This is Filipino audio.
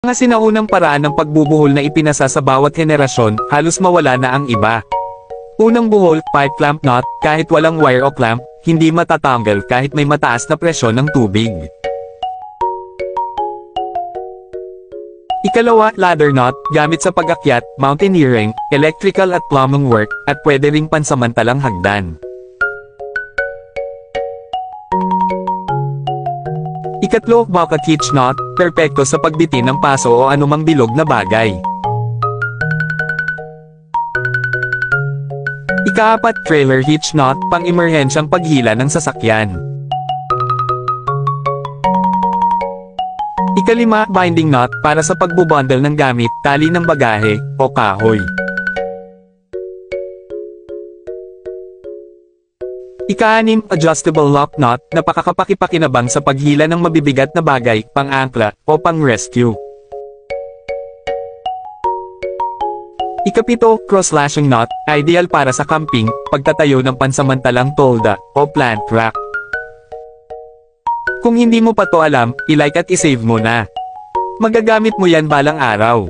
Mga sinaunang paraan ng pagbubuhol na ipinasa sa bawat henerasyon, halos mawala na ang iba. Unang buhol, pipe clamp knot, kahit walang wire o clamp, hindi matatanggal kahit may mataas na presyon ng tubig. Ikalawa, ladder knot, gamit sa pag-akyat, mountaineering, electrical at plumbing work, at pwede ring pansamantalang hagdan. Ikatlo, bucket hitch knot, perpekto sa pagbitin ng paso o anumang bilog na bagay. Ikaapat, trailer hitch knot, pang-emerhensyang paghila ng sasakyan. Ikalima, binding knot, para sa pagbubundle ng gamit, tali ng bagahe, o kahoy. Ika-anim, adjustable lock knot, na pakakapakipakinabang sa paghila ng mabibigat na bagay, pang-angkla, o pang-rescue. Ikapito, cross-lashing knot, ideal para sa camping, pagtatayo ng pansamantalang tolda, o plant rack. Kung hindi mo pa to alam, i-like at i-save mo na. Magagamit mo yan balang araw.